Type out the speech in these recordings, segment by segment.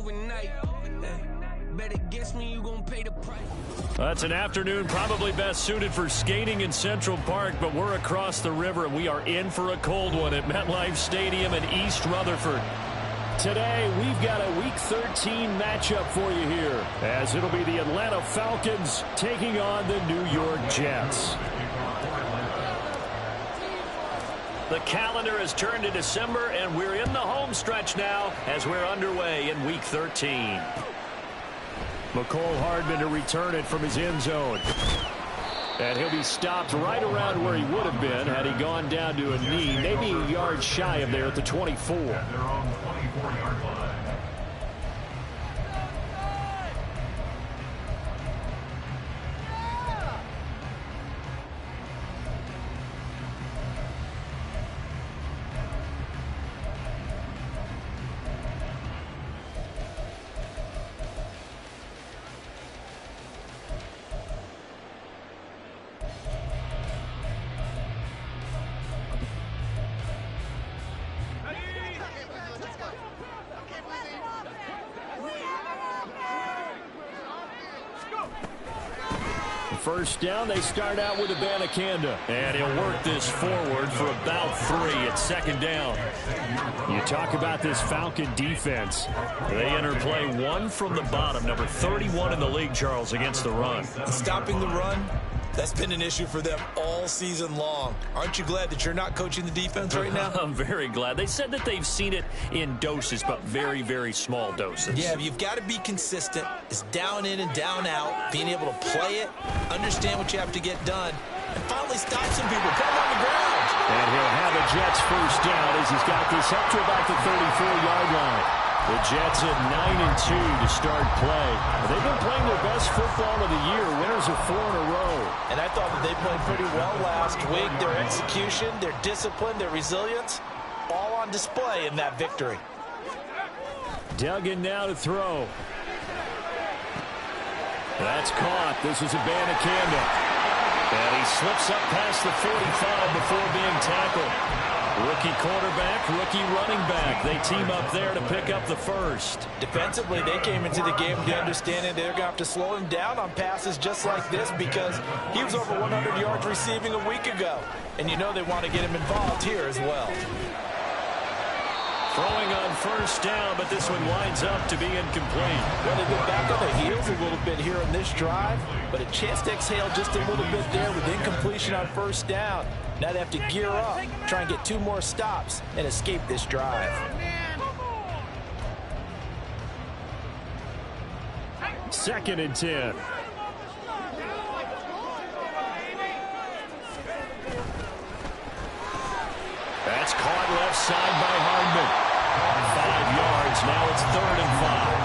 overnight. Bet against me, you gonna pay the price. That's an afternoon probably best suited for skating in Central Park, but we're across the river, and we are in for a cold one at MetLife Stadium in East Rutherford. Today, we've got a Week 13 matchup for you here, as it'll be the Atlanta Falcons taking on the New York Jets. The calendar has turned to December, and we're in the home stretch now as we're underway in Week 13. McCole Hardman to return it from his end zone. And he'll be stopped right around where he would have been had he gone down to a knee, maybe a yard shy of there at the 24. First down, they start out with Abanikanda. And he'll work this forward for about 3 at second down. You talk about this Falcon defense. They enter play 1 from the bottom, number 31 in the league, Charles, against the run. Stopping the run, that's been an issue for them all season long. Aren't you glad that you're not coaching the defense right now? I'm very glad. They said that they've seen it in doses, but very, very small doses. Yeah, you've got to be consistent. It's down in and down out, being able to play it, understand what you have to get done, and finally stop some people, put them on the ground. And he'll have a Jets first down as he's got this up to about the 34-yard line. The Jets at 9-2 to start play. They've been playing their best football of the year, winners of 4 in a row. And I thought that they played pretty well last week. Their execution, their discipline, their resilience, all on display in that victory. Duggan now to throw. That's caught. This is Abanikanda. And he slips up past the 45 before being tackled. Rookie quarterback, rookie running back. They team up there to pick up the first. Defensively, they came into the game with the understanding they're going to have to slow him down on passes just like this because he was over 100 yards receiving a week ago. And you know they want to get him involved here as well. Throwing on first down, but this one winds up to be incomplete. Well, they've been back on the heels a little bit here on this drive, but a chance to exhale just a little bit there with incompletion on first down. Now they have to gear up, try and get 2 more stops, and escape this drive. Second and 10. That's caught left side by Hardman. 5 yards. Now it's 3rd and 5.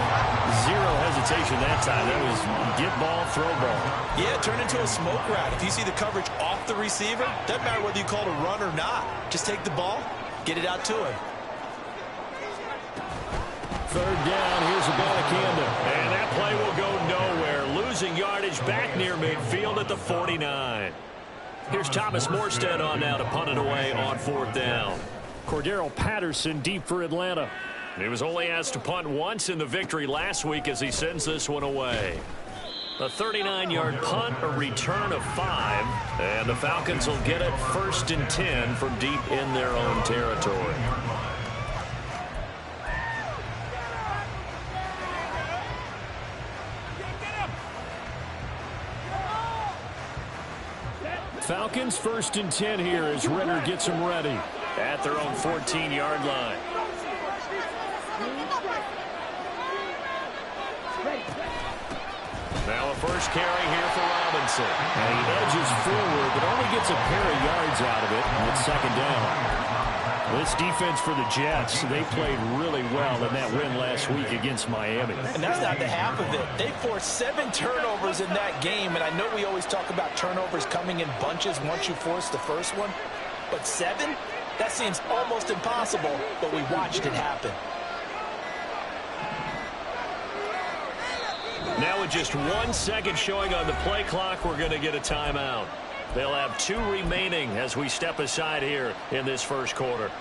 0 hesitation that time. That was get ball, throw ball. Yeah, turn into a smoke route. If you see the coverage off the receiver, doesn't matter whether you call it a run or not. Just take the ball, get it out to him. 3rd down. Here's Abanikanda. And that play will go nowhere. Losing yardage back near midfield at the 49. Here's Thomas Morstead on now to punt it away on 4th down. Cordero Patterson deep for Atlanta. He was only asked to punt once in the victory last week as he sends this one away. A 39-yard punt, a return of 5, and the Falcons will get it 1st and 10 from deep in their own territory. Falcons 1st and 10 here as Renner gets them ready at their own 14-yard line. Now a first carry here for Robinson. And he edges forward, but only gets a pair of yards out of it. And it's 2nd down. This defense for the Jets, they played really well in that win last week against Miami. And that's not the half of it. They forced 7 turnovers in that game, and I know we always talk about turnovers coming in bunches once you force the first one. But 7? That seems almost impossible, but we watched it happen. Now with just 1 second showing on the play clock, we're going to get a timeout. They'll have 2 remaining as we step aside here in this first quarter.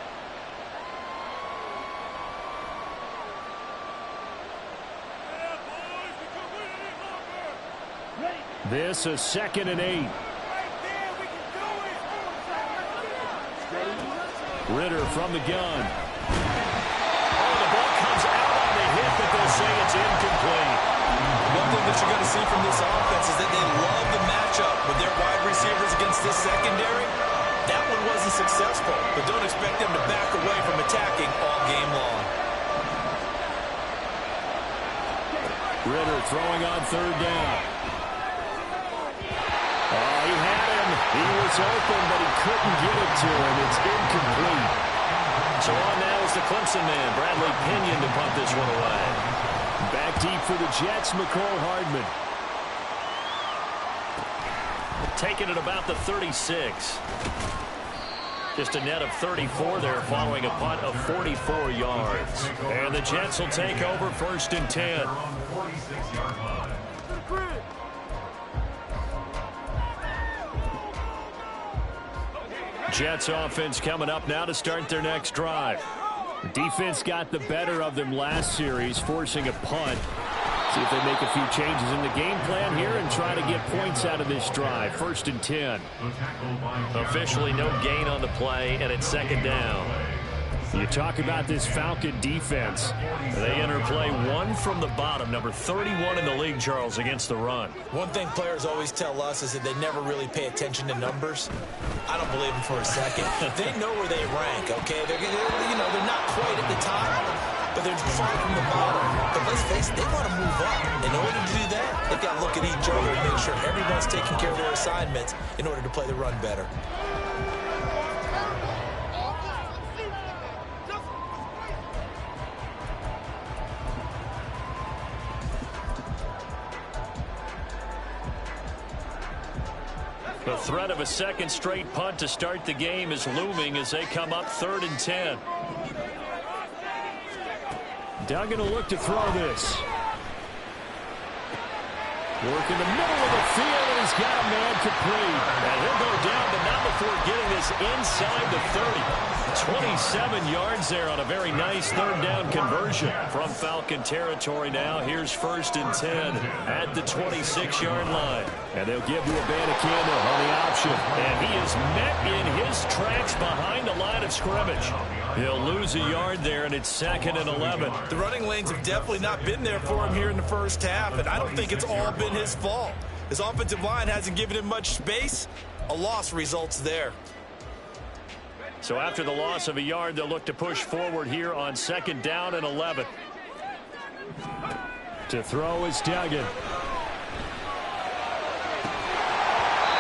This is 2nd and 8. Ritter from the gun. Oh, the ball comes out on the hit, but they'll say it's incomplete. One thing that you're going to see from this offense is that they love the matchup with their wide receivers against this secondary. That one wasn't successful, but don't expect them to back away from attacking all game long. Ritter throwing on 3rd down. Oh, he had him. He was open, but he couldn't get it to him. It's incomplete. So on now is the Clemson man, Bradley Pinion, to punt this one away. Back deep for the Jets, McCole Hardman. Taking it about the 36. Just a net of 34 there following a punt of 44 yards. And the Jets will take over 1st and 10. Jets offense coming up now to start their next drive. The defense got the better of them last series, forcing a punt. See if they make a few changes in the game plan here and try to get points out of this drive. 1st and 10. Officially no gain on the play, and it's 2nd down. You talk about this Falcon defense. They enter play 1 from the bottom, number 31 in the league, Charles, against the run. One thing players always tell us is that they never really pay attention to numbers. I don't believe them for a second. They know where they rank, okay? They're not quite at the top, but they're far from the bottom. But let's face it, they want to move up. In order to do that, they've got to look at each other and make sure everyone's taking care of their assignments in order to play the run better. The threat of a 2nd straight punt to start the game is looming as they come up 3rd and 10. Duggan will look to throw this. Work in the middle of the field, and he's got a man complete. And he'll go down, but not before getting this inside the 30. 27 yards there on a very nice 3rd down conversion from Falcon territory now. Here's 1st and 10 at the 26-yard line. And they'll give to Abanikanda on the option. And he is met in his tracks behind the line of scrimmage. He'll lose a yard there, and it's 2nd and 11. The running lanes have definitely not been there for him here in the first half, and I don't think it's all been his fault. His offensive line hasn't given him much space. A loss results there. So after the loss of a yard, they'll look to push forward here on 2nd down and 11. To throw is Duggan.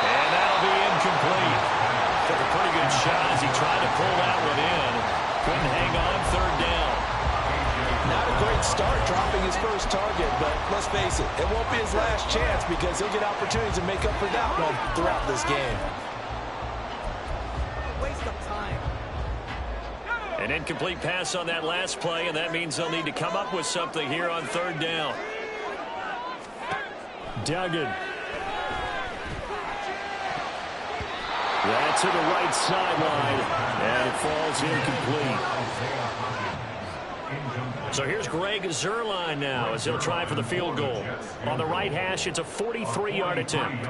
And that'll be incomplete. Took a pretty good shot as he tried to pull that one in. Couldn't hang on 3rd down. Not a great start dropping his first target, but let's face it, it won't be his last chance because he'll get opportunities to make up for that one throughout this game. Waste of time. An incomplete pass on that last play, and that means they'll need to come up with something here on 3rd down. Duggan. That's to the right sideline, and it falls incomplete. So here's Greg Zuerlein now as he'll try for the field goal. On the right hash, it's a 43-yard attempt.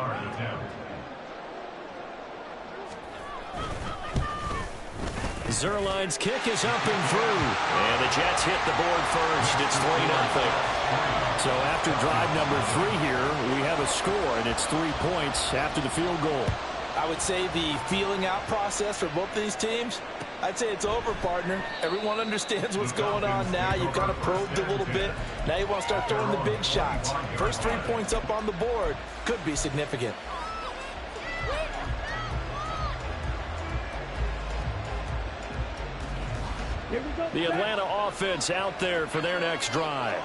Zuerlein's kick is up and through. And the Jets hit the board first. It's 3-0. So after drive number 3 here, we have a score, and it's 3 points after the field goal. I would say the feeling out process for both these teams, I'd say it's over, partner. Everyone understands what's going on now. You've kind of probed a little bit. Now you want to start throwing the big shots. First 3 points up on the board could be significant. The Atlanta offense out there for their next drive.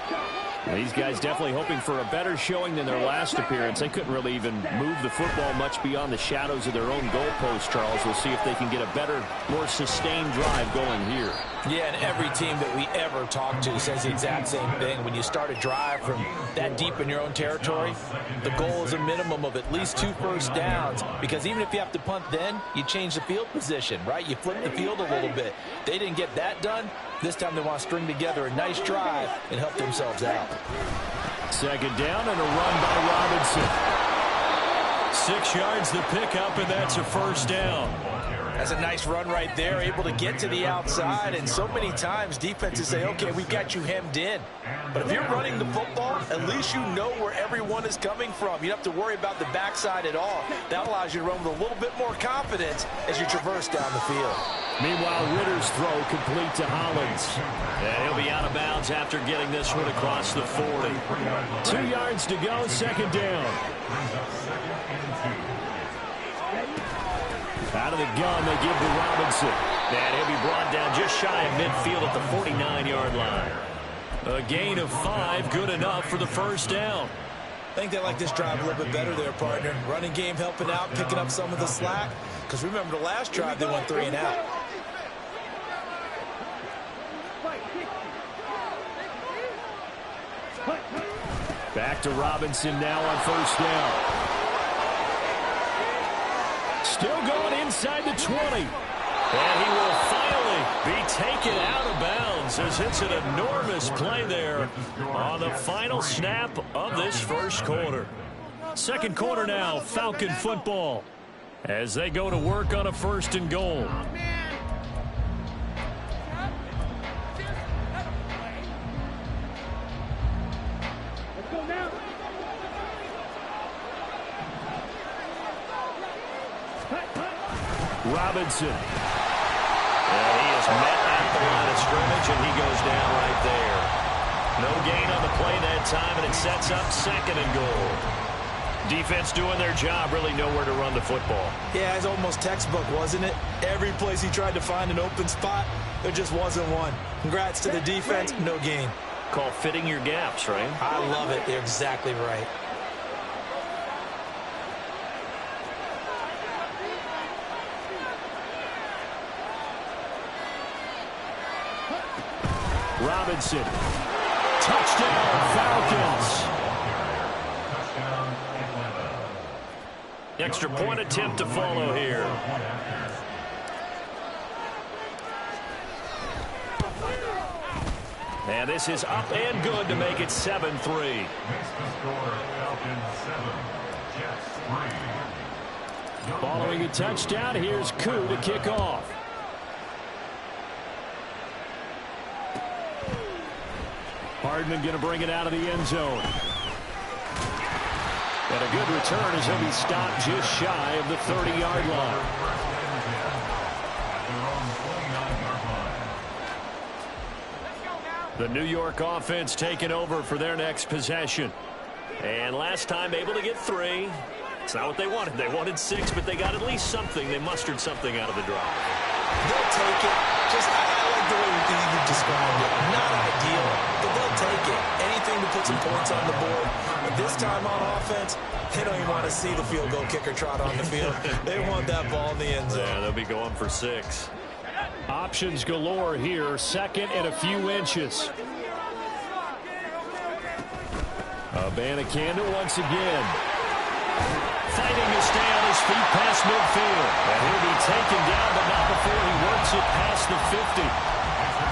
These guys definitely hoping for a better showing than their last appearance. They couldn't really even move the football much beyond the shadows of their own goalpost, Charles. We'll see if they can get a better, more sustained drive going here. Yeah, and every team that we ever talk to says the exact same thing. When you start a drive from that deep in your own territory, the goal is a minimum of at least 2 first downs, because even if you have to punt then, you change the field position, right? You flip the field a little bit. They didn't get that done. This time they want to string together a nice drive and help themselves out. Second down and a run by Robinson. 6 yards the pickup, and that's a first down. That's a nice run right there, able to get to the outside, and so many times defenses say, okay, we've got you hemmed in. But if you're running the football, at least you know where everyone is coming from. You don't have to worry about the backside at all. That allows you to run with a little bit more confidence as you traverse down the field. Meanwhile, Ritter's throw complete to Hollins. And he'll be out of bounds after getting this one across the 40. 2 yards to go, second down. Out of the gun, they give to Robinson. And he'll be brought down just shy of midfield at the 49-yard line. A gain of 5, good enough for the first down. I think they like this drive a little bit better there, partner. Running game helping out, picking up some of the slack. Because remember, the last drive they went 3 and out. Back to Robinson now on first down. Still going inside the 20. And he will finally be taken out of bounds as it's an enormous play there on the final snap of this first quarter. Second quarter now, Falcon football, as they go to work on a first and goal. Robinson. And he is met at the line of scrimmage, and he goes down right there. No gain on the play that time, and it sets up second and goal. Defense doing their job, really nowhere to run the football. Yeah, it's almost textbook, wasn't it? Every place he tried to find an open spot, there just wasn't one. Congrats to the defense, no gain. Called fitting your gaps, right? I love it. You're exactly right. Robinson. Touchdown, Falcons. Extra point attempt to follow here. And this is up and good to make it 7-3. Following a touchdown, here's Koo to kick off. Hardman going to bring it out of the end zone. And a good return as he'll be stopped just shy of the 30-yard line. The New York offense taking over for their next possession. And last time able to get 3. It's not what they wanted. They wanted 6, but they got at least something. They mustered something out of the drive. They'll take it. I like the way you described it. Not ideal, but they'll take it. Anything to put some points on the board. But this time on offense, they don't even want to see the field goal kicker trot on the field. They want that ball in the end zone. Yeah, they'll be going for 6. Options galore here. Second and a few inches. Abanikanda once again. Fighting to stay on his feet past midfield. And he'll be taken down, but not before he works it past the 50.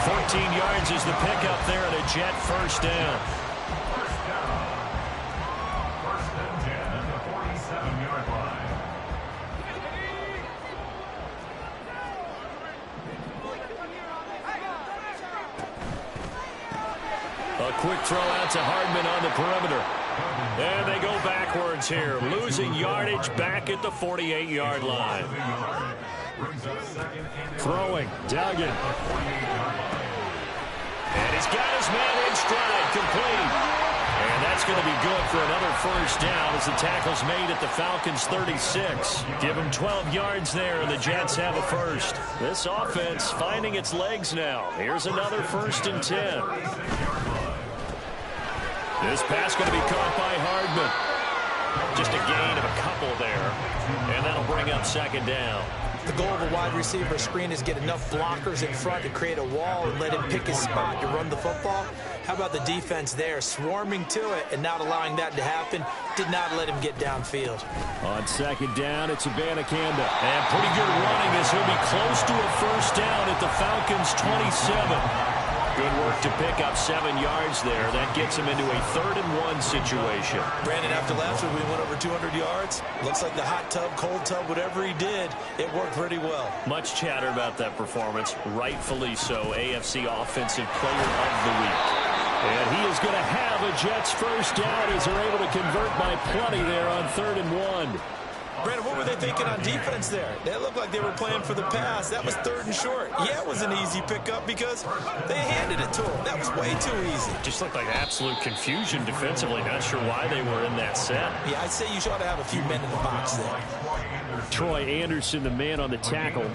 14 yards is the pickup there and a Jet first down. First and 10 at the 47-yard line. A quick throw out to Hardman on the perimeter. And they go backwards here, losing yardage back at the 48-yard line. Throwing, Duggan. And he's got his man in stride, complete. And that's going to be good for another first down as the tackle's made at the Falcons' 36. Give them 12 yards there, and the Jets have a first. This offense finding its legs now. Here's another first and 10. This pass going to be caught by Hardman. Just a gain of a couple there. And that'll bring up second down. The goal of a wide receiver screen is get enough blockers in front to create a wall and let him pick his spot to run the football. How about the defense there, swarming to it and not allowing that to happen? Did not let him get downfield. On second down, it's Abanikanda. And pretty good running as he'll be close to a first down at the Falcons' 27. Good work to pick up 7 yards there. That gets him into a 3rd-and-1 situation. Brandon, after last week we went over 200 yards. Looks like the hot tub, cold tub, whatever he did, it worked pretty well. Much chatter about that performance. Rightfully so. AFC Offensive Player of the Week. And he is going to have a Jets first down as they're able to convert by plenty there on 3rd-and-1. Brandon, what were they thinking on defense there? They looked like they were playing for the pass. That was 3rd and short. Yeah, it was an easy pickup because they handed it to him. That was way too easy. Just looked like absolute confusion defensively. Not sure why they were in that set. Yeah, I'd say you should have a few men in the box there. Troy Anderson, the man on the tackle.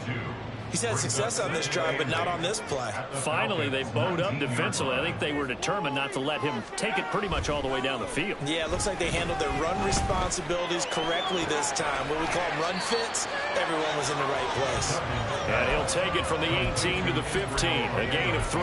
He's had success on this drive, but not on this play. Finally, they bowed up defensively. I think they were determined not to let him take it pretty much all the way down the field. Yeah, it looks like they handled their run responsibilities correctly this time. What we call run fits, everyone was in the right place. And he'll take it from the 18 to the 15, a gain of 3.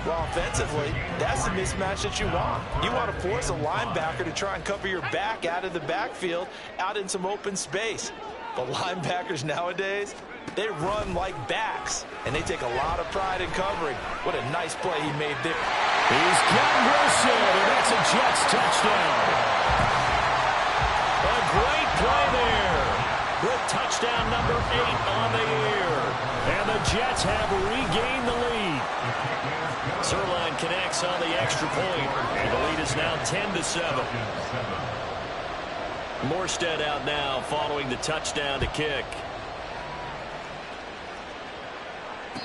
Well, offensively, that's the mismatch that you want. You want to force a linebacker to try and cover your back out of the backfield, out in some open space. But linebackers nowadays, they run like backs, and they take a lot of pride in covering. What a nice play he made there. He's got Wilson, and that's a Jets touchdown. A great play there. With touchdown number 8 on the year. And the Jets have regained the lead. Zuerlein connects on the extra point, and the lead is now 10-7. Morstead out now following the touchdown to kick.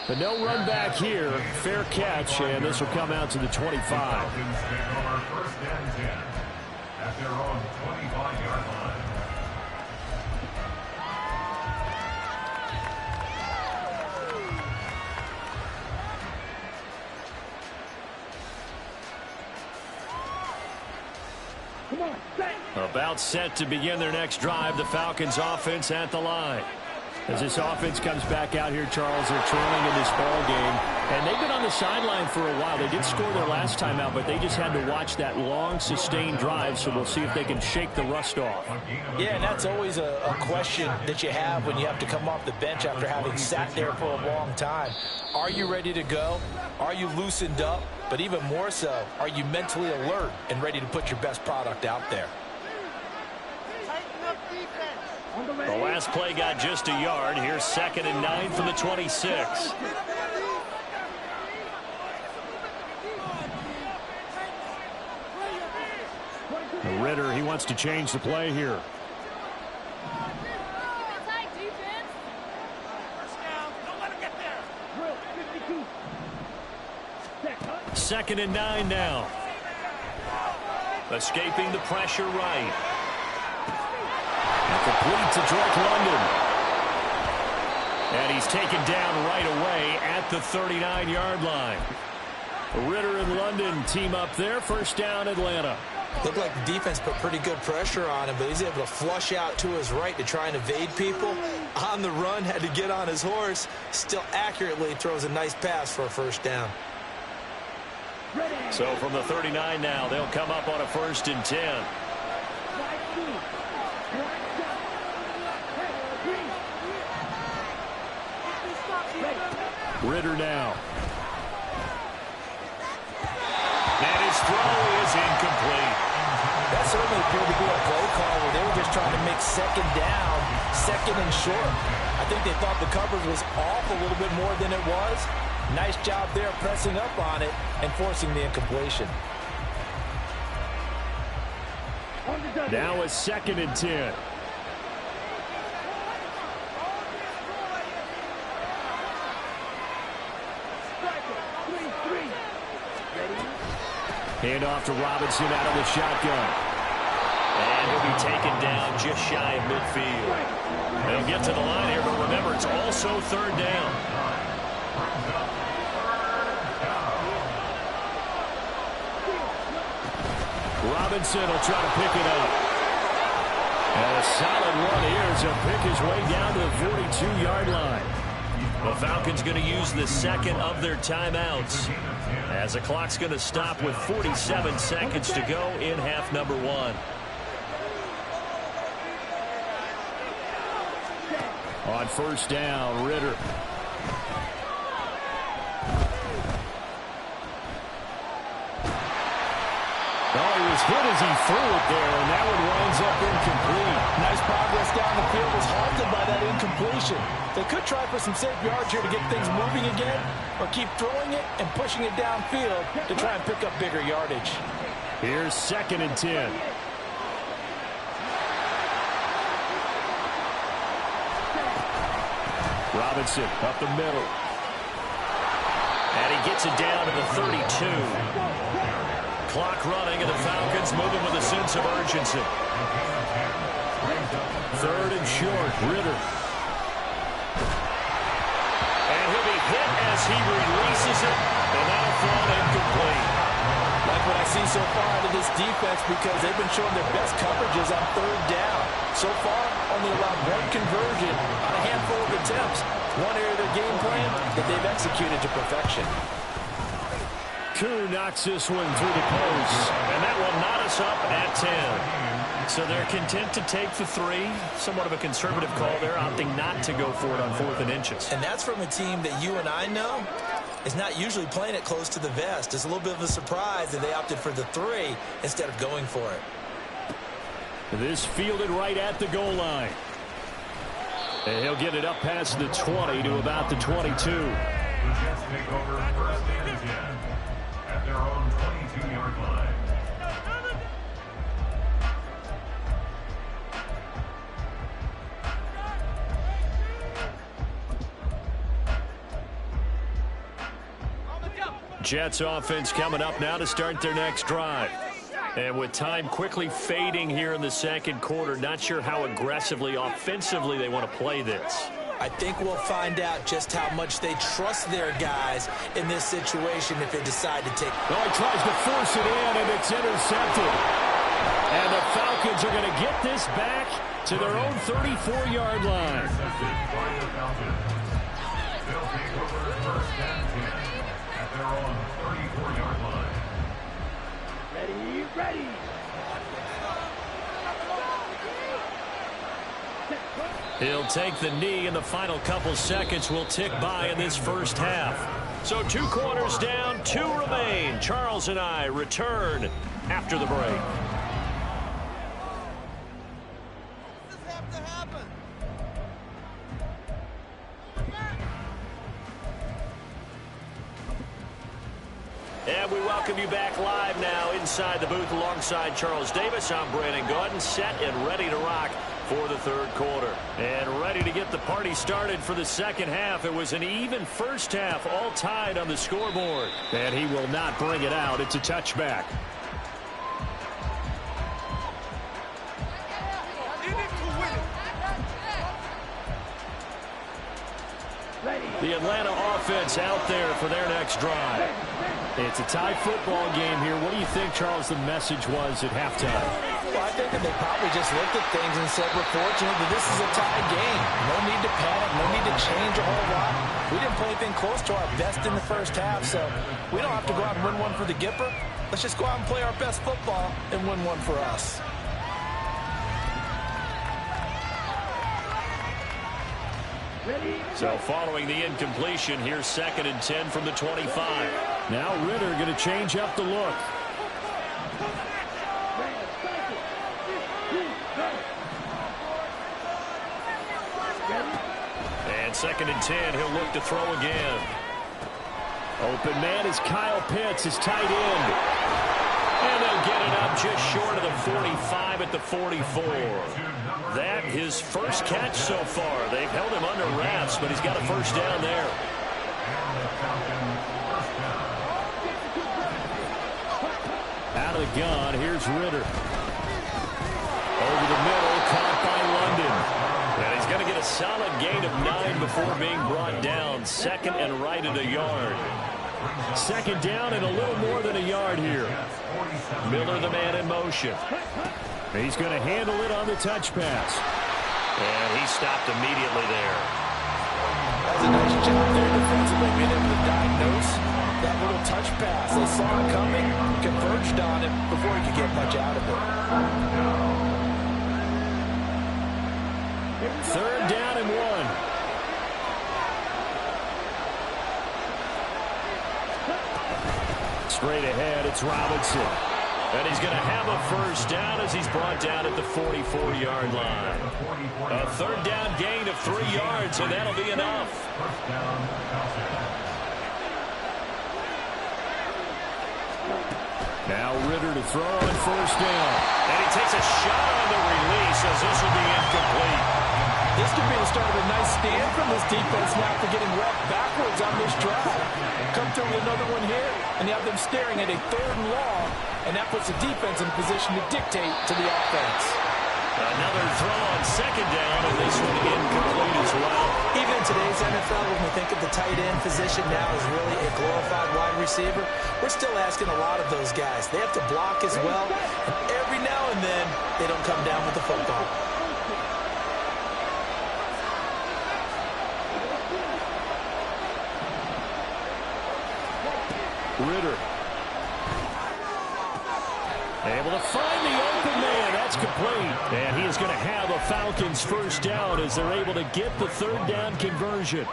But no run back here. Fair catch, and this will come out to the 25. Falcons take over 1st and 10 at their own 25-yard line. About set to begin their next drive. The Falcons offense at the line. As this offense comes back out here, Charles, they're trailing in this ball game. And they've been on the sideline for a while. They did score their last time out, but they just had to watch that long, sustained drive, so we'll see if they can shake the rust off. Yeah, and that's always a question that you have when you have to come off the bench after having sat there for a long time. Are you ready to go? Are you loosened up? But even more so, are you mentally alert and ready to put your best product out there? The last play got just a yard. Here's 2nd and 9 from the 26. Ritter, he wants to change the play here. 2nd and 9 now. Escaping the pressure right. And complete to Drake London. And he's taken down right away at the 39-yard line. Ritter and London team up there. First down, Atlanta. Looked like the defense put pretty good pressure on him, but he's able to flush out to his right to try and evade people. On the run, had to get on his horse. Still accurately throws a nice pass for a first down. So from the 39 now, they'll come up on a 1st and 10. Ritter now. And his throw is incomplete. That certainly appeared to be a play call where they were just trying to make 2nd down, 2nd and short. I think they thought the coverage was off a little bit more than it was. Nice job there pressing up on it and forcing the incompletion. Now a 2nd and 10. Hand off to Robinson out of the shotgun. And he'll be taken down just shy of midfield. They'll get to the line here, but remember, it's also 3rd down. Robinson will try to pick it up. And a solid run here to pick his way down to the 42-yard line. The Falcons going to use the 2nd of their timeouts, as the clock's going to stop with 47 seconds to go in half number 1. On first down, Ritter. was hit as he threw it there, and that one winds up incomplete. Nice progress down the field, was halted by that incompletion. They could try for some safe yards here to get things moving again, or keep throwing it and pushing it downfield to try and pick up bigger yardage. Here's 2nd and 10. Robinson up the middle. And he gets it down to the 32. Clock running, and the Falcons moving with a sense of urgency. 3rd and short, Ritter. And he'll be hit as he releases it, and that'll fall incomplete. Like what I see so far out of this defense, because they've been showing their best coverages on 3rd down. So far, only allowed 1 conversion on a handful of attempts. One area of their game plan that they've executed to perfection. Koo knocks this one through the post, and that will knot us up at 10. So they're content to take the 3. Somewhat of a conservative call there, opting not to go for it on 4th and inches. And that's from a team that you and I know is not usually playing it close to the vest. It's a little bit of a surprise that they opted for the 3 instead of going for it. This fielded right at the goal line. And he'll get it up past the 20 to about the 22. The Jets take over 1st and 10 at their own 22-yard line. Jets offense coming up now to start their next drive. And with time quickly fading here in the 2nd quarter, not sure how aggressively, offensively they want to play this. I think we'll find out just how much they trust their guys in this situation if they decide to take. Well, he tries to force it in, and it's intercepted. And the Falcons are going to get this back to their own 34-yard line. Intercepted by the Falcons. They'll take over 1st and 10 at their own 34-yard line. Ready. He'll take the knee, and the final couple seconds will tick by in this first half. So 2 quarters down, 2 remain. Charles and I return after the break. And we welcome you back live now inside the booth alongside Charles Davis. I'm Brandon Gaudin, set and ready to rock for the 3rd quarter. And ready to get the party started for the 2nd half. It was an even first half, all tied on the scoreboard. And he will not bring it out. It's a touchback. The Atlanta offense out there for their next drive. It's a tie football game here. What do you think, Charles, the message was at halftime? Well, I think that they probably just looked at things and said, we're fortunate that this is a tie game. No need to panic. No need to change a whole lot. We didn't play anything close to our best in the first half, so we don't have to go out and win one for the Gipper. Let's just go out and play our best football and win one for us. So following the incompletion, here's 2nd and 10 from the 25. Now Ritter going to change up the look. And 2nd and 10, he'll look to throw again. Open man is Kyle Pitts, his tight end. And they'll get it up just short of the 45 at the 44. That his first catch so far. They've held him under wraps, but he's got a first down there. Out of the gun, here's Ritter. Over the middle, caught by London. And he's going to get a solid gain of 9 before being brought down. 2nd and right at a yard. 2nd down and a little more than a yard here. Miller, the man in motion. He's going to handle it on the touch pass. And he stopped immediately there. That's a nice job there defensively, being able to diagnose that little touch pass. They saw it coming, converged on it before he could get much out of it. 3rd down and 1. Straight ahead, it's Robinson. And he's going to have a first down as he's brought down at the 44-yard line. A third down gain of 3 yards, and that'll be enough. Now Ridder to throw on first down. And he takes a shot on the release as this will be incomplete. This could be the start of a nice stand from this defense now for getting wrecked backwards on this drive. Come through with another one here, and you have them staring at a 3rd and long, and that puts the defense in a position to dictate to the offense. Another throw on second down, and this one incomplete as well. Even in today's NFL, when we think of the tight end position now as really a glorified wide receiver, we're still asking a lot of those guys. They have to block as well, and every now and then, they don't come down with the football. Ridder. Able to find the open man. That's complete. And he is going to have a Falcons first down as they're able to get the 3rd down conversion.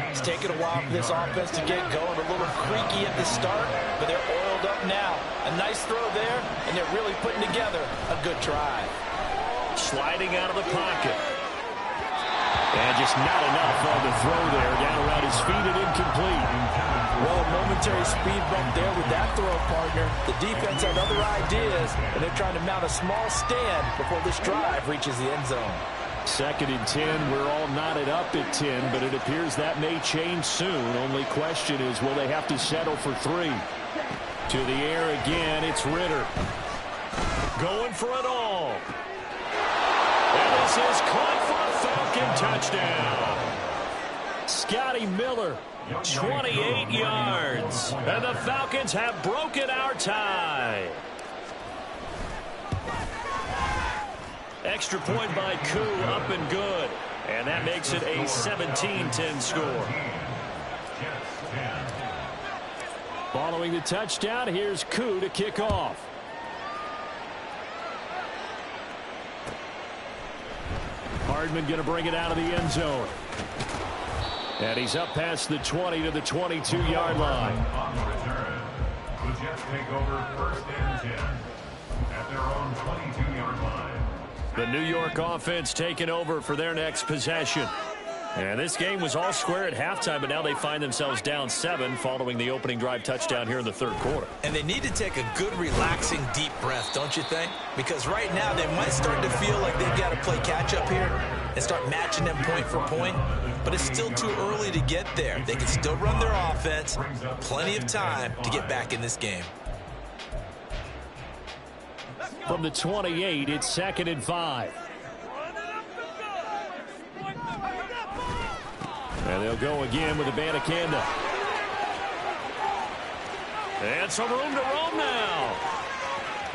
It's taken a while for this offense to get going. A little creaky at the start, but they're oiled up now. A nice throw there, and they're really putting together a good drive. Sliding out of the pocket. And just not enough on the throw there. Down around his feet and incomplete. Well, a momentary speed bump there with that throw, partner. The defense had other ideas, and they're trying to mount a small stand before this drive reaches the end zone. 2nd and 10. We're all knotted up at 10, but it appears that may change soon. Only question is, will they have to settle for 3? To the air again, it's Ridder. Going for it all. And this is caught for a Falcon touchdown. Scotty Miller, 28 yards. And the Falcons have broken our tie. Extra point by Koo, up and good. And that makes it a 17-10 score. Following the touchdown, here's Koo to kick off. Hardman going to bring it out of the end zone. And he's up past the 20 to the 22-yard line. On the return, the Jets take over 1st and 10 at their own 22-yard line. The New York offense taking over for their next possession. And this game was all square at halftime, but now they find themselves down 7 following the opening drive touchdown here in the 3rd quarter. And they need to take a good, relaxing, deep breath, don't you think? Because right now they might start to feel like they've got to play catch-up here and start matching them point for point. But it's still too early to get there. They can still run their offense. Plenty of time to get back in this game. From the 28, it's 2nd and 5. And they'll go again with Abanikanda. And some room to roam now.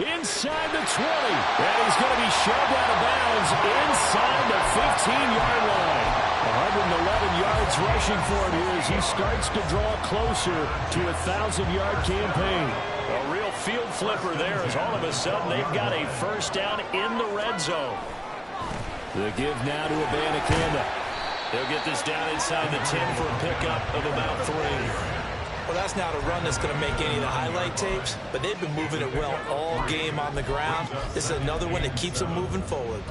Inside the 20. And he's going to be shoved out of bounds inside the 15-yard line. 111 yards rushing for him here as he starts to draw closer to a 1,000-yard campaign. A real field flipper there as all of a sudden they've got a first down in the red zone. The give now to Abanikanda. They'll get this down inside the 10 for a pickup of about 3. Well, that's not a run that's going to make any of the highlight tapes, but they've been moving it well all game on the ground. This is another one that keeps them moving forward.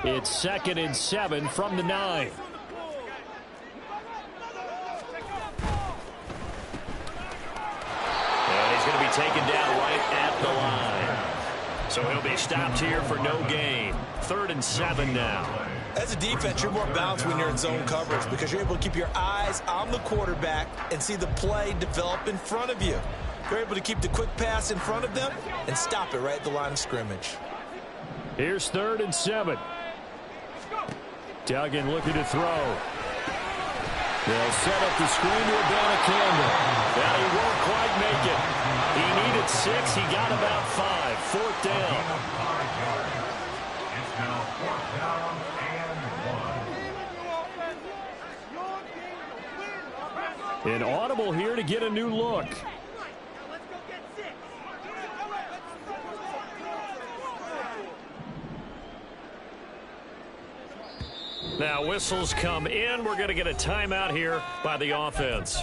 It's 2nd and 7 from the 9. And he's going to be taken down right at the line. So he'll be stopped here for no gain. 3rd and 7 now. As a defense, you're more balanced when you're in zone coverage because you're able to keep your eyes on the quarterback and see the play develop in front of you. You're able to keep the quick pass in front of them and stop it right at the line of scrimmage. Here's 3rd and 7. Duggan looking to throw. They'll set up the screen to Abanikanda. Well, he won't quite make it. He needed 6. He got about 5. 4th down. It's now 4th down and 1. An audible here to get a new look. Now whistles come in. We're going to get a timeout here by the offense.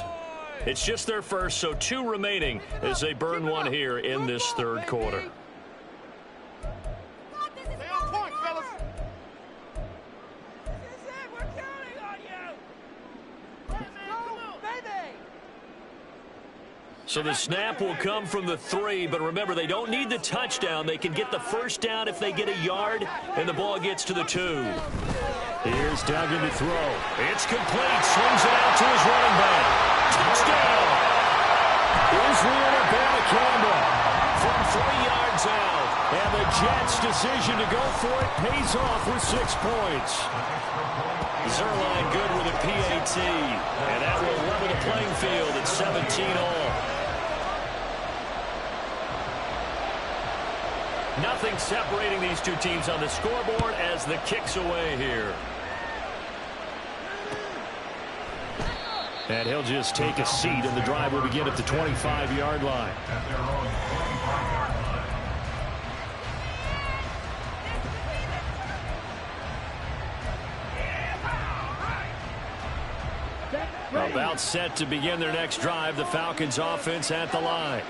It's just their first, so 2 remaining as they burn one here in this third quarter. So the snap will come from the 3, but remember, they don't need the touchdown. They can get the first down if they get a yard, and the ball gets to the 2. Here's Duggan to throw. It's complete. Swings it out to his running back. Touchdown! Israel Abanikanda from 3 yards out. And the Jets' decision to go for it pays off with 6 points. Zuerlein good with a PAT. And that will level the playing field at 17 all. Nothing separating these 2 teams on the scoreboard as the kick's away here. And he'll just take a seat, and the drive will begin at the 25-yard line. About set to begin their next drive, the Falcons offense at the line.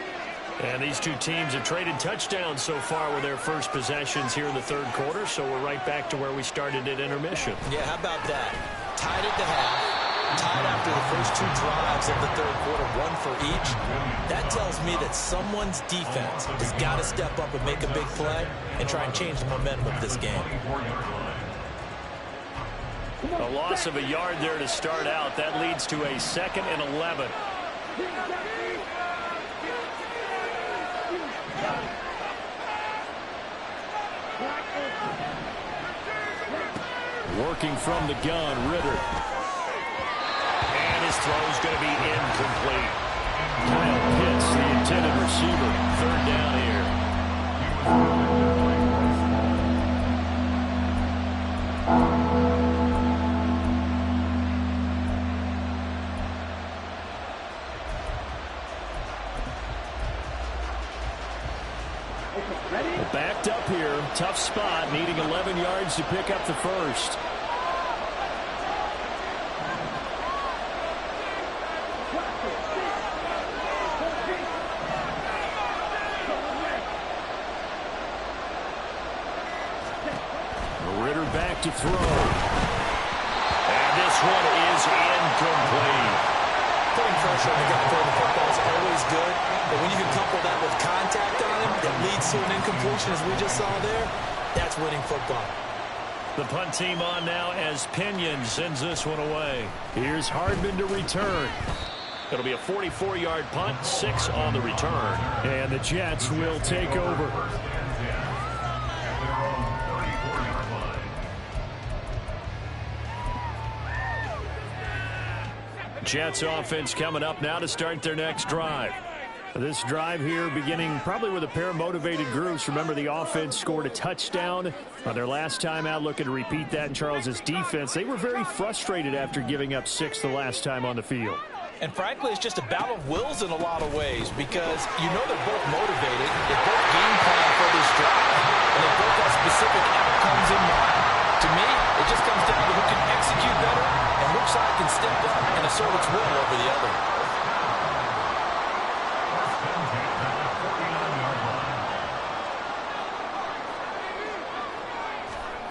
And these 2 teams have traded touchdowns so far with their first possessions here in the third quarter, so we're right back to where we started at intermission. Yeah, how about that? Tied at the half, tied after the first 2 drives of the third quarter, 1 for each. That tells me that someone's defense has got to step up and make a big play and try and change the momentum of this game. A loss of a yard there to start out. That leads to a 2nd and 11. Working from the gun, Ritter. And his throw's going to be incomplete. Kyle Pitts, the intended receiver. 3rd down here. Backed up here, tough spot, needing 11 yards to pick up the first. Ritter back to throw. And this one is incomplete. Putting pressure on the guy throwing the football is always good, but when you can couple that with contact on him that leads to an incompletion, as we just saw there, that's winning football. The punt team on now as Pinion sends this one away. Here's Hardman to return. It'll be a 44-yard punt, 6 on the return. And the Jets will take over. Jets offense coming up now to start their next drive. This drive here beginning probably with a pair of motivated groups. Remember, the offense scored a touchdown on their last time out, looking to repeat that in Charles's defense. They were very frustrated after giving up 6 the last time on the field. And frankly, it's just a battle of wills in a lot of ways because you know they're both motivated. They both game plan for this drive, and they both have specific outcomes in mind. To me, it just comes down to who can execute better and which side can step up and assert its will over the other.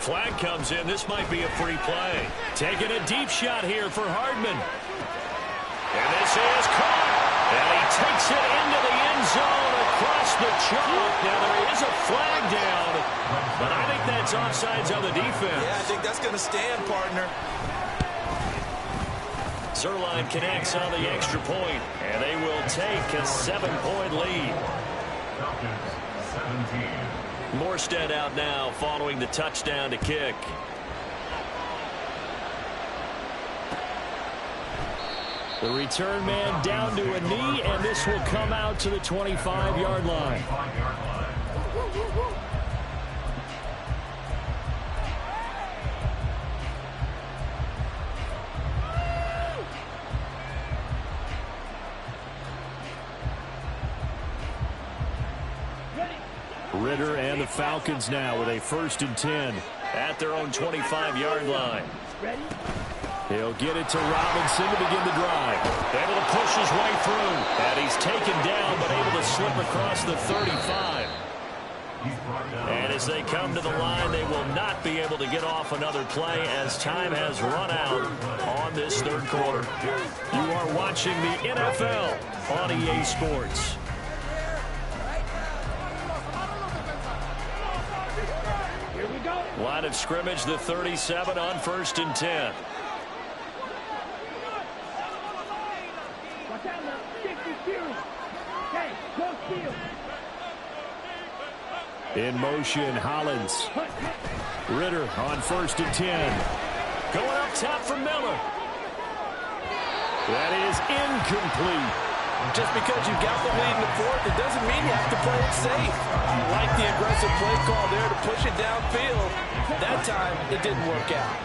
Flag comes in. This might be a free play. Taking a deep shot here for Hardman. And this is caught. And he takes it into the end zone across the chalk. Now there is a flag down, but I think that's offsides on the defense. Yeah, I think that's going to stand, partner. Zuerlein connects on the extra point, and they will take a 7-point lead. Falcons 17. Morstead out now following the touchdown to kick. The return man down to a knee, and this will come out to the 25-yard line. Ritter and the Falcons now with a 1st and 10 at their own 25-yard line. He'll get it to Robinson to begin the drive. Able to push his way through. And he's taken down, but able to slip across the 35. And as they come to the line, they will not be able to get off another play as time has run out on this third quarter. You are watching the NFL on EA Sports. Line of scrimmage, the 37 on 1st and 10. In motion, Hollins. Ritter on 1st and 10. Going up top for Miller. That is incomplete. Just because you got the lead in the fourth, it doesn't mean you have to play it safe. I like the aggressive play call there to push it downfield. That time, it didn't work out.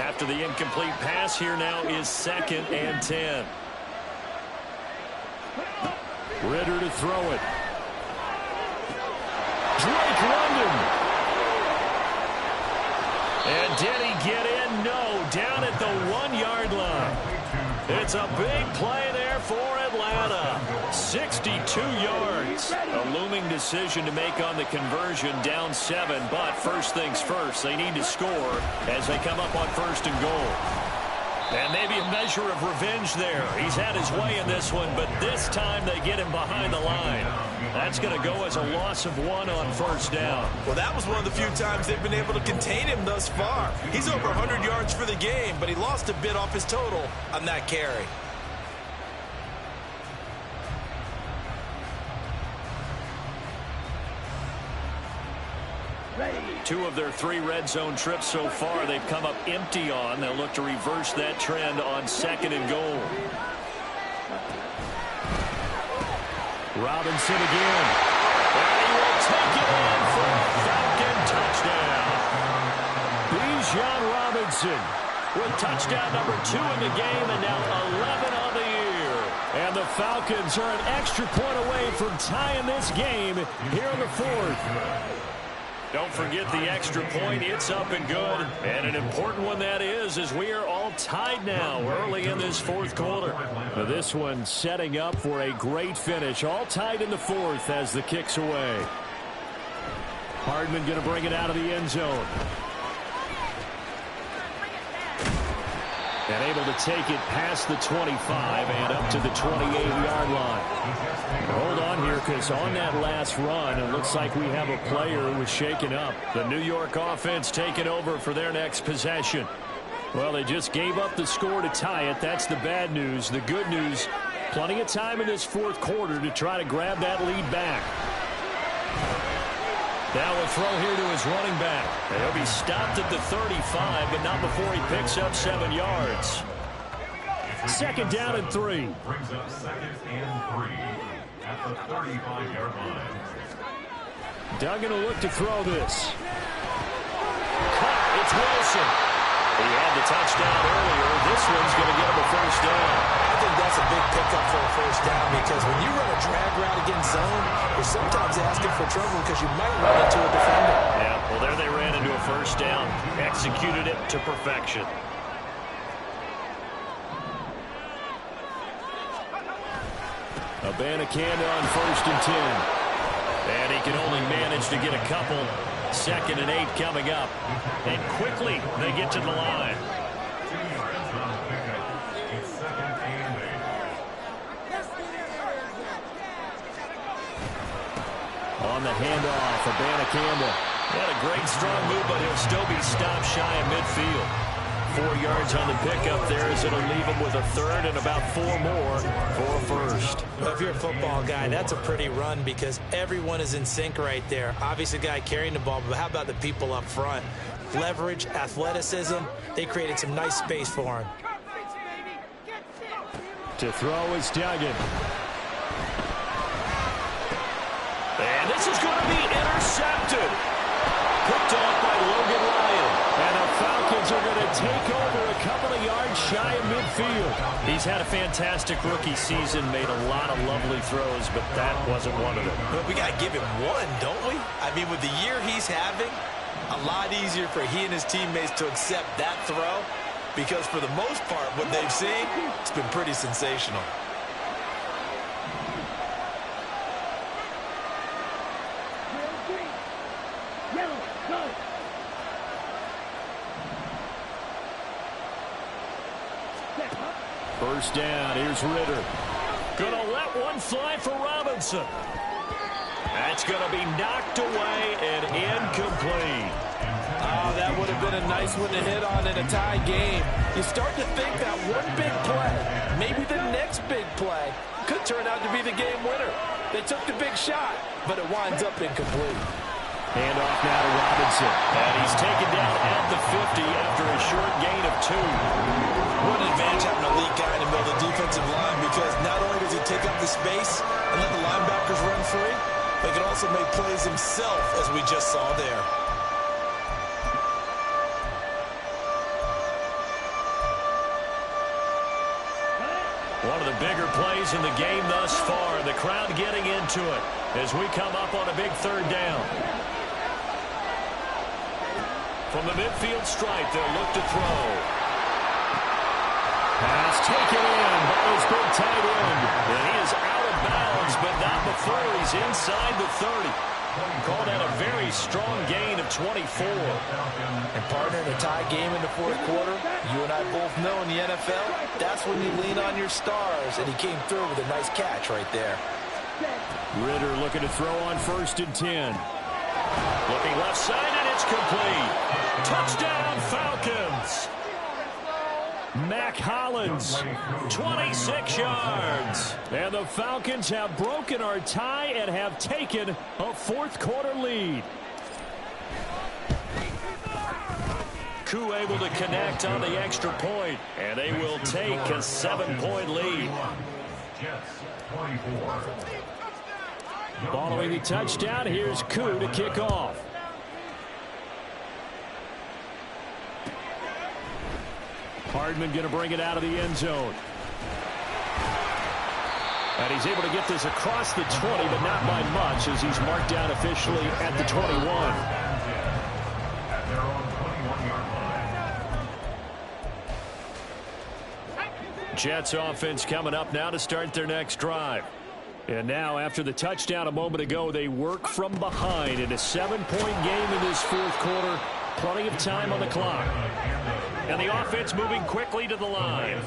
After the incomplete pass, here now is 2nd and 10. Ritter to throw it. Drake London. And did he get in? No, down at the 1-yard line. It's a big play there for Atlanta. 62 yards. A looming decision to make on the conversion, down 7. But first things first, they need to score as they come up on 1st and goal. And maybe a measure of revenge there. He's had his way in this one, but this time they get him behind the line. That's going to go as a loss of 1 on 1st down. Well, that was one of the few times they've been able to contain him thus far. He's over 100 yards for the game, but he lost a bit off his total on that carry. Two of their 3 red zone trips so far they've come up empty on. They'll look to reverse that trend on 2nd and goal. Robinson again. And he will take it in for a Falcon touchdown. Bijan Robinson with touchdown number 2 in the game and now 11 on the year. And the Falcons are an extra point away from tying this game here in the 4th. Don't forget the extra point. It's up and good. And an important one that is, as we are all tied now early in this 4th quarter. Now this one setting up for a great finish. All tied in the 4th as the kick's away. Hardman going to bring it out of the end zone. And able to take it past the 25 and up to the 28-yard line. Hold on here, because on that last run, it looks like we have a player who was shaken up. The New York offense taking over for their next possession. Well, they just gave up the score to tie it. That's the bad news. The good news, plenty of time in this 4th quarter to try to grab that lead back. Now a throw here to his running back. And he'll be stopped at the 35, but not before he picks up 7 yards. 2nd down and 3. Brings up 2nd and 3 at the 35-yard line. Duggan will look to throw this. Cut. It's Wilson. He had the touchdown earlier. This one's going to get him a 1st down. I think that's a big pickup for a 1st down, because when you run a drag route against zone, you're sometimes asking for trouble because you might run into a defender. Yeah, well, there they ran into a 1st down. Executed it to perfection. Abanikanda on 1st and 10. And he can only manage to get a couple. 2nd and 8 coming up. And quickly they get to the line. On the handoff, Abanikanda. Had a great strong move, but he'll still be stopped shy of midfield. 4 yards on the pickup there, as it'll leave him with a 3rd and about 4 more for a 1st. Well, if you're a football guy, that's a pretty run because everyone is in sync right there. Obviously, the guy carrying the ball, but how about the people up front? Leverage, athleticism, they created some nice space for him. To throw is Duggan. And this is going to be intercepted. Picked off by Logan Ryan. And the Falcons are going to take over a couple of yards shy of midfield. He's had a fantastic rookie season, made a lot of lovely throws, but that wasn't one of them. But we got to give him one, don't we? I mean, with the year he's having, a lot easier for he and his teammates to accept that throw because for the most part, what they've seen, it's been pretty sensational. First down, here's Ritter. Gonna let one fly for Robinson. That's gonna be knocked away and incomplete. Oh, that would have been a nice one to hit on in a tie game. You start to think that one big play, maybe the next big play, could turn out to be the game winner. They took the big shot, but it winds up incomplete. Hand off now to Robinson. And he's taken down at the 50 after a short gain of 2. What an advantage having an elite guy in the middle of the defensive line, because not only does he take up the space and let the linebackers run free, but he can also make plays himself, as we just saw there. One of the bigger plays in the game thus far. The crowd getting into it as we come up on a big third down. From the midfield stripe, they'll look to throw. Pass taken in by his big tight end. And he is out of bounds, but not before he's inside the 30. Called out a very strong gain of 24. And partner, in a tie game in the fourth quarter, you and I both know in the NFL, that's when you lean on your stars, and he came through with a nice catch right there. Ritter looking to throw on 1st and 10. Looking left side, and it's complete. Touchdown, Falcons. Mac Hollins, 26 yards. And the Falcons have broken our tie and have taken a fourth-quarter lead. Koo able to connect on the extra point, and they will take a 7-point lead. Following the touchdown, here's Koo to kick off. Hardman going to bring it out of the end zone. And he's able to get this across the 20, but not by much, as he's marked down officially at the 21. Jets offense coming up now to start their next drive. And now, after the touchdown a moment ago, they work from behind in a 7-point game in this fourth quarter. Plenty of time on the clock. And the offense moving quickly to the line.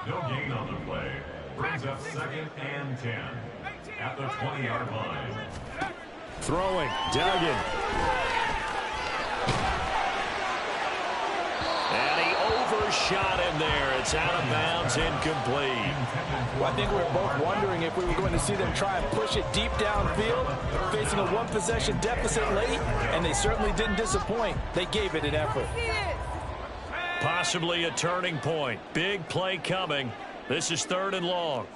No gain on the play. Brings up 2nd and 10 at the 20-yard line. Throwing, Duggan. And he overshot him there. It's out of bounds, incomplete. Well, I think we were both wondering if we were going to see them try and push it deep downfield, facing a one-possession deficit late, and they certainly didn't disappoint. They gave it an effort. Possibly a turning point. Big play coming. This is 3rd and long.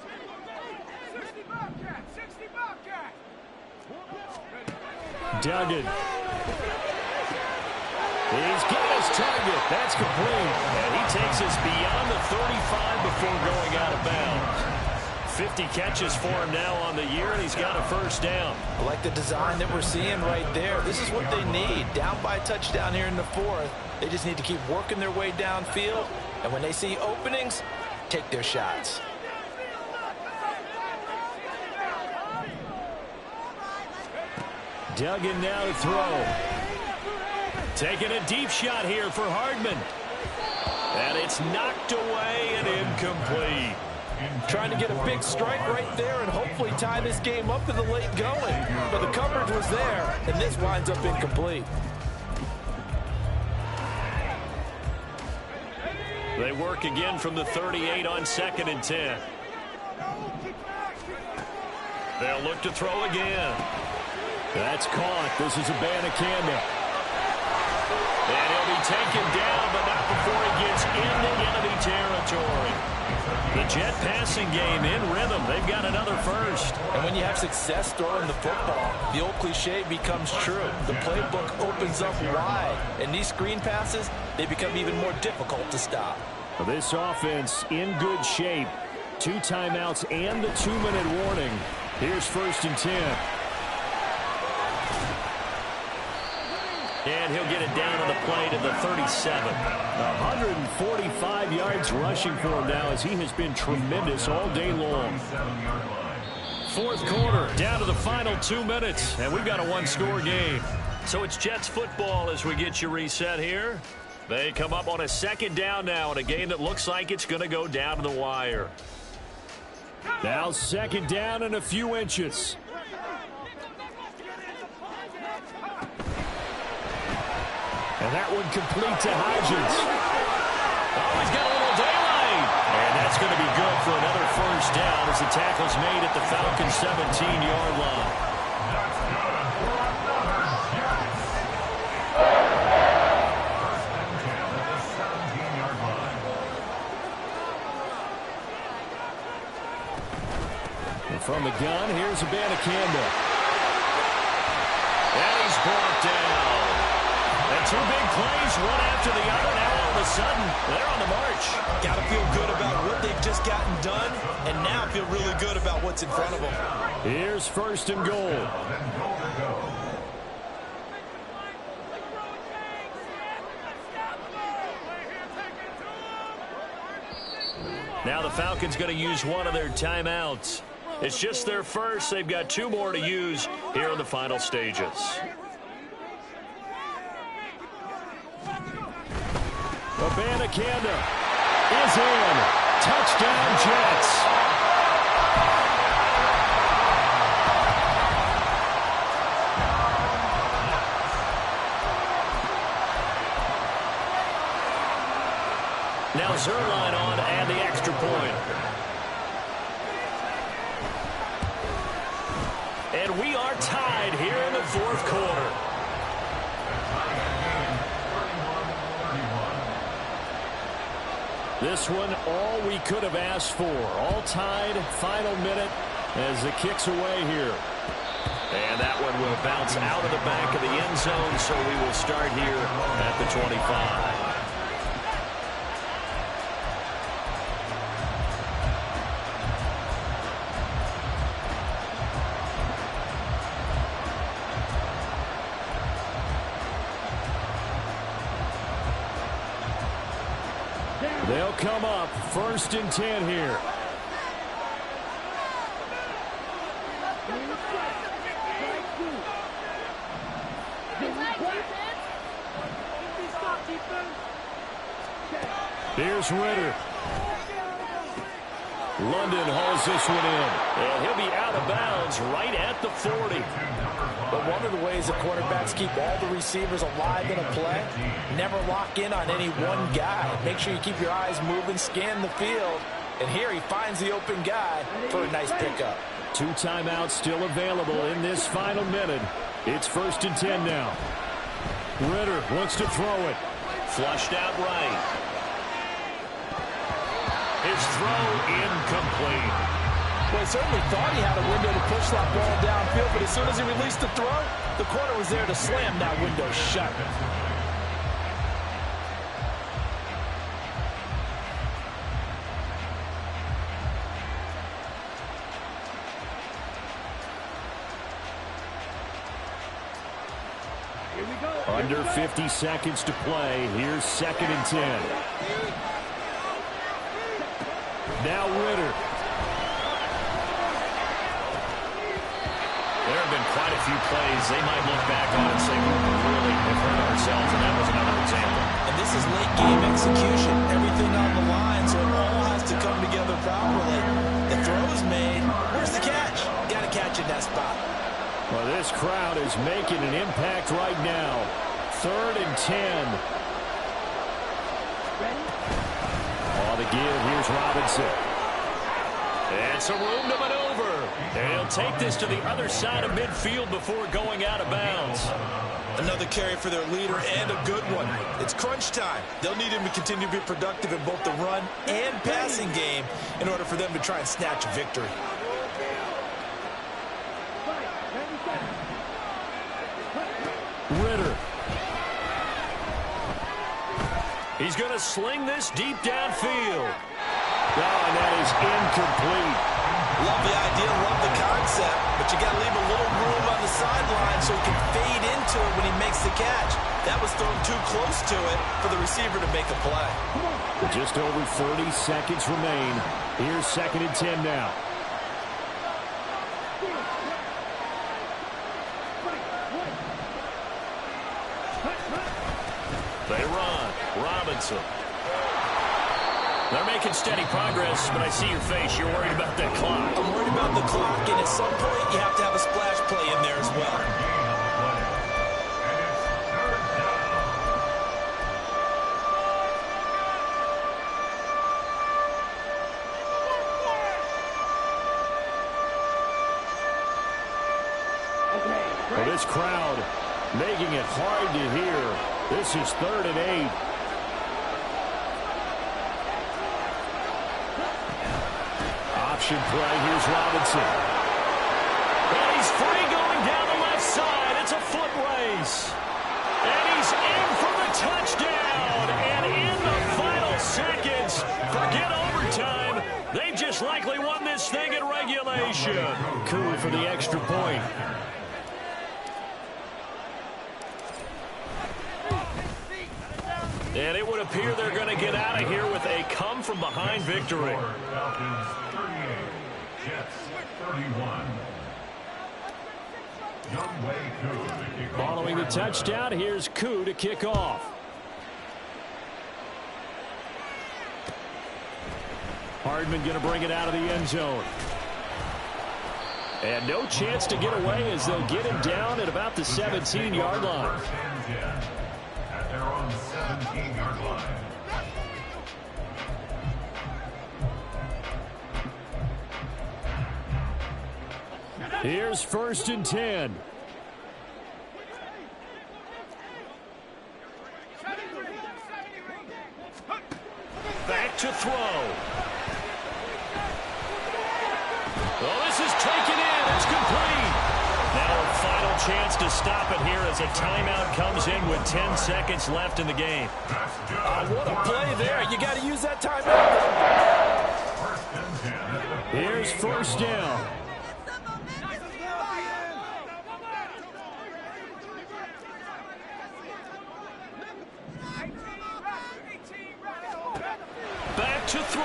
Duggan. He's got his target. That's complete. And he takes us beyond the 35 before going out of bounds. 50 catches for him now on the year, and he's got a first down. I like the design that we're seeing right there. This is what they need. Down by a touchdown here in the 4th. They just need to keep working their way downfield. And when they see openings, take their shots. Duggan now to throw. Taking a deep shot here for Hardman. And it's knocked away and incomplete. Trying to get a big strike right there and hopefully tie this game up in the late going. But the coverage was there, and this winds up incomplete. They work again from the 38 on 2nd and 10. They'll look to throw again. That's caught. This is Abanikanda. And he'll be taken down, but not before he gets into enemy territory. The Jet passing game in rhythm. They've got another first. And when you have success throwing the football, the old cliche becomes true. The playbook opens up wide. And these screen passes, they become even more difficult to stop. This offense in good shape. 2 timeouts and the 2-minute warning. Here's 1st and 10. And he'll get it down on the play to the 37. 145 yards rushing for him now as he has been tremendous all day long. Fourth quarter, down to the final 2 minutes, and we've got a one-score game. So it's Jets football as we get you reset here. They come up on a second down now in a game that looks like it's going to go down to the wire. Now second down and a few inches. And that one complete to Hodgins. Oh, he's got a little daylight. And that's going to be good for another first down as the tackle's made at the Falcons' 17-yard line. That's good for another Jets. First and 10 at the 17-yard line. And from the gun, here's Abanikanda. And he's brought down. And two big plays, one after the other. Now all of a sudden, they're on the march. Got to feel good about what they've just gotten done, and now feel really good about what's in front of them. Here's first and goal. Then goal to go. Now the Falcons going to use one of their timeouts. It's just their first. They've got two more to use here in the final stages. Abanikanda is in. Touchdown, Jets. Now Zuerlein on and the extra point. And we are tied here in the fourth quarter. This one, all we could have asked for. All tied, final minute as it kicks away here. And that one will bounce out of the back of the end zone, so we will start here at the 25. They'll come up first and 10 here. Here's Ritter. London hauls this one in. And he'll be out of bounds right at the 40. But one of the ways that quarterbacks keep all the receivers alive in a play, never lock in on any one guy. Make sure you keep your eyes moving, scan the field. And here he finds the open guy for a nice pickup. Two timeouts still available in this final minute. It's first and 10 now. Ritter wants to throw it. Flushed out right. His throw incomplete. Well, he certainly thought he had a window to push that ball downfield, but as soon as he released the throw, the corner was there to slam that window shut. Under 50 seconds to play. Here's second and 10. Now Ritter. There have been quite a few plays they might look back on and say, we really have hurt ourselves, and that was another example. And this is late game execution. Everything on the line, so it all has to come together properly. The throw is made. Where's the catch? Got to catch in that spot. Well, this crowd is making an impact right now. Third and 10. Oh, the give. Here's Robinson. And some room to maneuver. And he'll take this to the other side of midfield before going out of bounds. Another carry for their leader and a good one. It's crunch time. They'll need him to continue to be productive in both the run and passing game in order for them to try and snatch a victory. Ritter. He's going to sling this deep downfield. Oh, and that is incomplete. Love the idea, love the concept, but you got to leave a little room on the sideline so he can fade into it when he makes the catch. That was thrown too close to it for the receiver to make a play. Just over 30 seconds remain. Here's 2nd and 10 now. They run. Robinson. They're making steady progress, but I see your face. You're worried about that clock. I'm worried about the clock, and at some point you have to have a splash play in there as well. Well, this crowd making it hard to hear. This is 3rd and 8. Option play. Here's Robinson. And he's free going down the left side. It's a foot race. And he's in for the touchdown. And in the final seconds, forget overtime. They've just likely won this thing in regulation. Koo for the extra point. And it would appear they're going to get out of here with a come-from-behind victory. Falcons 38, Jets 31. Younghoe Koo to kick off. Following the touchdown, here's Koo to kick off. Hardman going to bring it out of the end zone. And no chance to get away as they'll get him down at about the 17-yard line. First and 10 at their own 17-yard line. Here's 1st and 10. Back to throw. Well, this is taken in. It's complete. Now a final chance to stop it here as a timeout comes in with 10 seconds left in the game. What a play there. You got to use that timeout. Here's 1st down. Back to throw.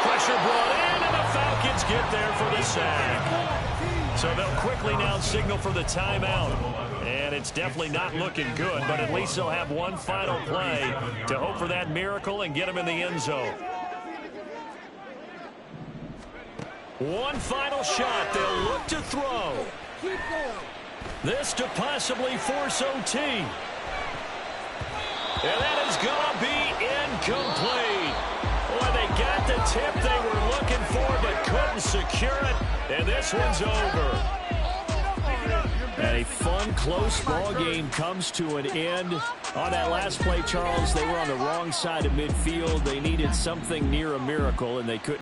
Pressure brought in, and the Falcons get there for the sack. So they'll quickly now signal for the timeout. And it's definitely not looking good, but at least they'll have one final play to hope for that miracle and get them in the end zone. One final shot. They'll look to throw. This to possibly force OT. And that is going to be incomplete. Boy, they got the tip they were looking for but couldn't secure it. And this one's over. And a fun, close ball game comes to an end. On that last play, Charles, they were on the wrong side of midfield. They needed something near a miracle, and they couldn't.